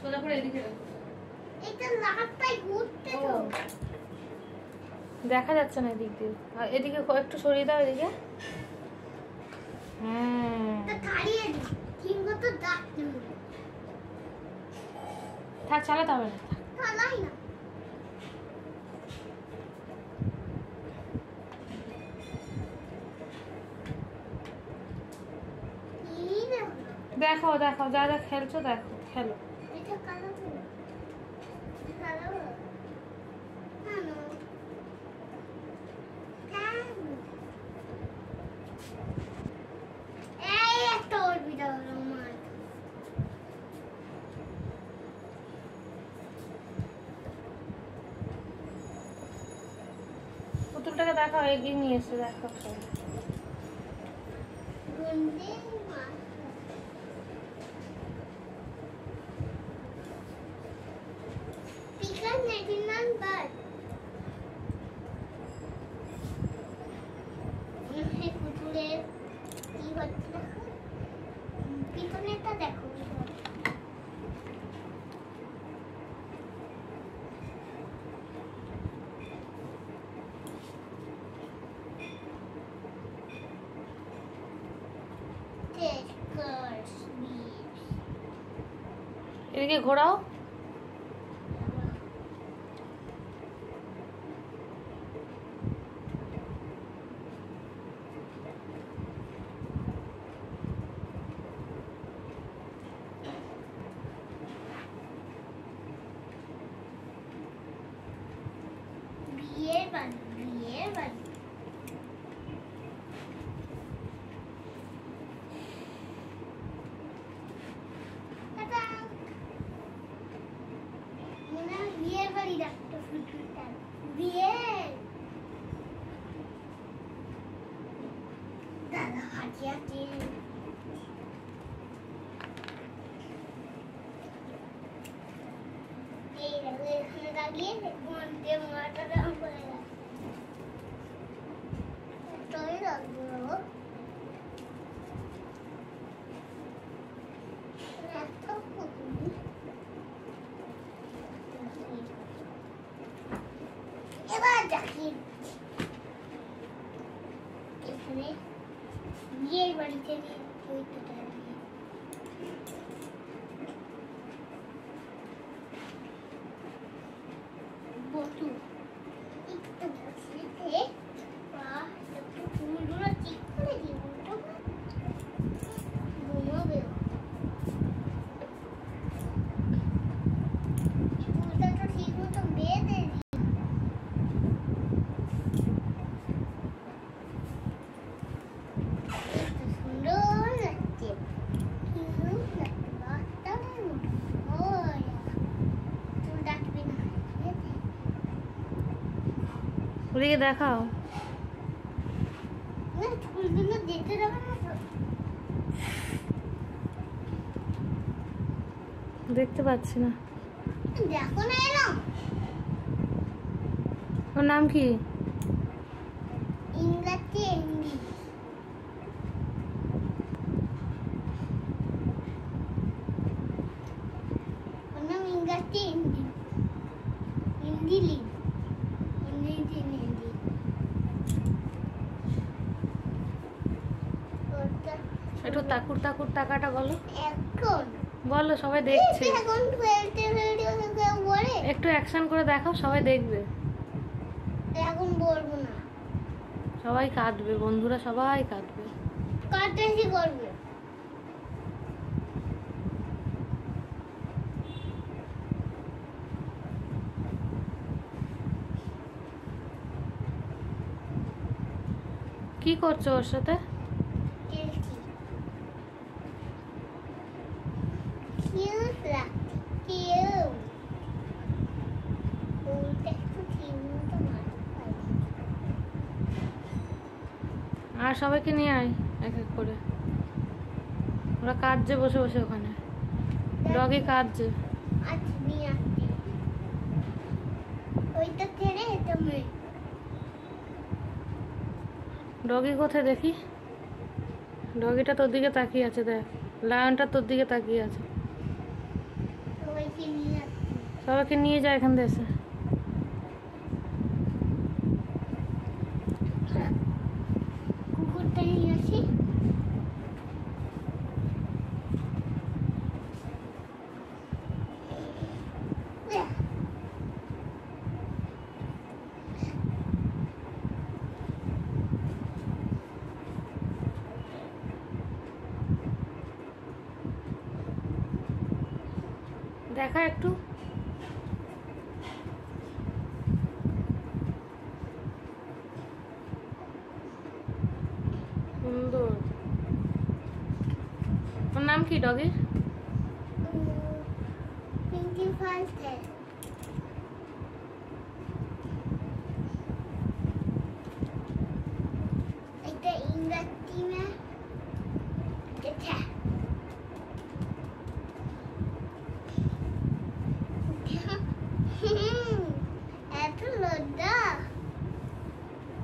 সোজা করে এদিকে রাখো। এটা লাটটাই ঘুরতে তো। দেখা যাচ্ছে না এদিক দিয়ে। আর এদিকে একটু সরিয়ে দাও এদিকে। এটা খাড়িয়ে দি। কিংবা তো ডাকতে হবে। থাক, চালাতে হবে না। চালাই না। দেখো দেখো, যা যা খেলছো দেখো, খেলো। এটা কালো তো। কালো। কালো। এই একটা অর্বিটা হলো আমার। পুতুলটাকে দেখাও, এগিয়ে নিয়ে এসে দেখাও সবাই। গুন্ডে মা। পিকার নেটিনান বাদ। এই পুতুলের কি হচ্ছে দেখো। পিছনেরটা দেখো। এদিকে ঘোরাও। বিয়ের বাড়ি, বিয়ের বাড়ি। টাটা। মনে হয় বিয়ের বাড়ি ডাক্তার ফুটুলটা। বিয়ে। দাদা হাঁটি হাঁটি। এই দেখো এখানে দাঁড়িয়ে ঘন্টে মাটা দাম করে গেছে। এটাই রাখবো। একটা পুতুল। এবার দেখি এখানে বিয়ের বাড়িতে ওইটা বটু একটু বসিতে বা একটু ফুলগুলো ঠিক করে দিব ঘুমাবে ফুলটা তো ঠিক মতো বেঁধে দিই। সুন্দর লাগছে। ওদিকে দেখাও। দেখতে পাচ্ছি না। দেখো না এরকম। ওর নাম কি? ইংরেজি হিন্দি। ওর নাম ইংরেজি হিন্দি। হিন্দি লিখ। হিন্দি হিন্দি। একটু তাকুর তাকুর টাকাটা বলো। এখন বলো, সবাই দেখছে। এখন 12 ভিডিও থেকে পরে একটু অ্যাকশন করে দেখাও, সবাই দেখবে। এখন বলবো না। সবাই কাঁদবে, বন্ধুরা সবাই কাঁদবে। কাটাছি করবে। কি করছো ওর সাথে? আর সবাইকে নিয়ে আয় এক এক করে। ওরা কাঁদছে বসে বসে ওখানে। ডগি কাঁদছে। ডগি কোথায় দেখি? ডগিটা তোর দিকে তাকিয়ে আছে, দেখ। লায়নটা তোর দিকে তাকিয়ে আছে। সবাইকে নিয়ে যাচ্ছি। সবাইকে নিয়ে যায় এখান থেকে এসে। কুকুরটা নিয়ে আসি। দেখা একটু। সুন্দর। ওর নাম কি ডগের? पिंकी फास्ट है। এটা ইংরেজি में এটা এত লজ্জা।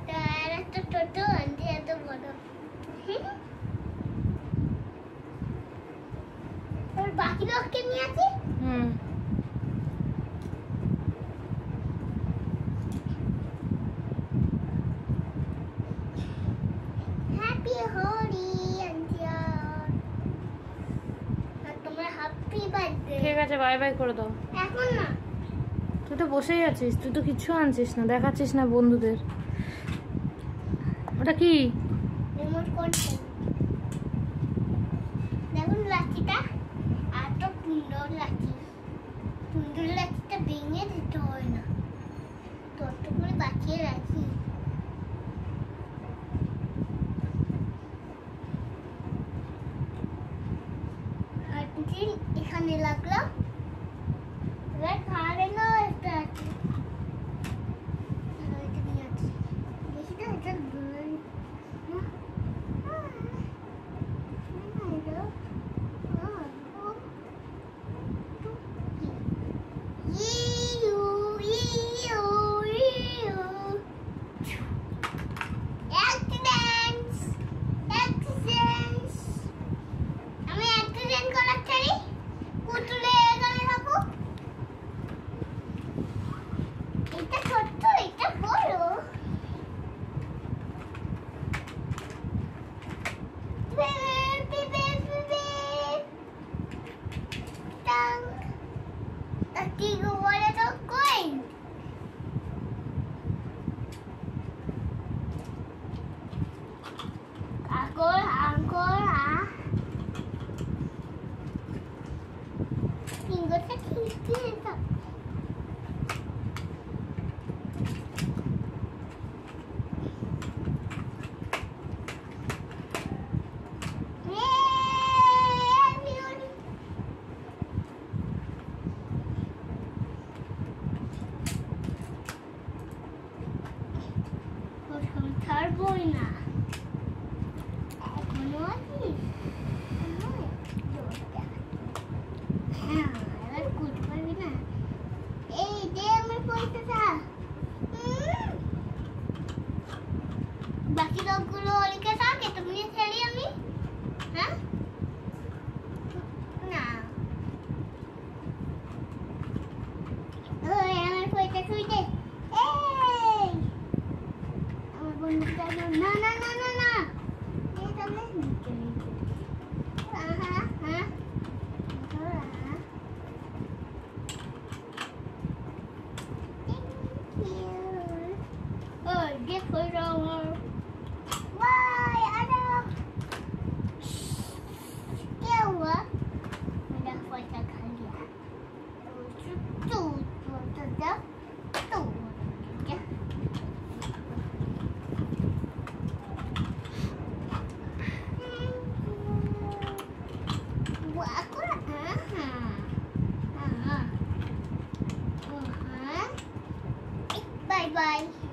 তার একটা টোটো আনতে এত বড়। और बाकी लोग के नहीं आती। हैप्पी होली अंतिया। আর তোমার হ্যাপি বার্থডে। ঠিক আছে, বাই বাই করে দাও। এখন না, তুই তো বসেই আছিস, তুই তো কিচ্ছু আনছিস না, দেখাচ্ছিস না বন্ধুদের। ওটা কি? Remote control. দেখুন লাঠিটা এত সুন্দর লাঠি। সুন্দর লাঠিটা ভেঙে দিতে হয় না, তত করে বাঁচিয়ে রাখি। হাঁটুটি এখানে লাগলো। এবার খাড়ে না একটা আছে। এটা নিয়ে আসি। দেখি তো এটা দূরে না। ছাড়বই না। এখনো আছিস? হ্যাঁ, এবার কুট পারবি না। এই দে আমার পয়সাটা। বাকি লোকগুলো ওদিকে থাকে, তুমি ছেড়ি আমি। হ্যাঁ না, ওই আমার পয়সা তুই দে। এই আমার বন্ধুটা না না না না না, এটা না নিচে নিচে। হ্যাঁ হ্যাঁ Bye bye.